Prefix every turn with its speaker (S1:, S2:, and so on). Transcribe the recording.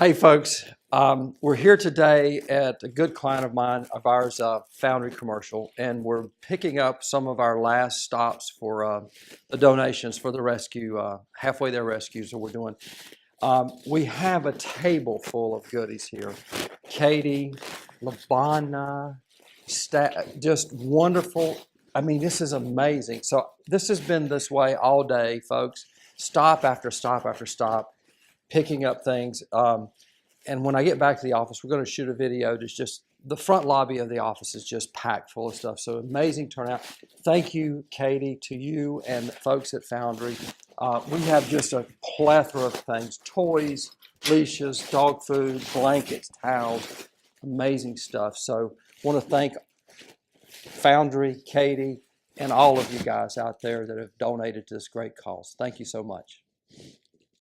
S1: Hey folks, we're here today at a good client of mine, of ours, Foundry Commercial, and we're picking up some of our last stops for the donations for the rescue, halfway there rescues that we're doing. We have a table full of goodies here. Katie, Labana, just wonderful. I mean, this is amazing. So this has been this way all day, folks. Stop after stop after stop, picking up things. And when I get back to the office, we're going to shoot a video. It's just the front lobby of the office is just packed full of stuff. So amazing turnout. Thank you, Katie, to you and the folks at Foundry. We have just a plethora of things: toys, leashes, dog food, blankets, towels, amazing stuff. So I want to thank Foundry, Katie, and all of you guys out there that have donated to this great cause. Thank you so much.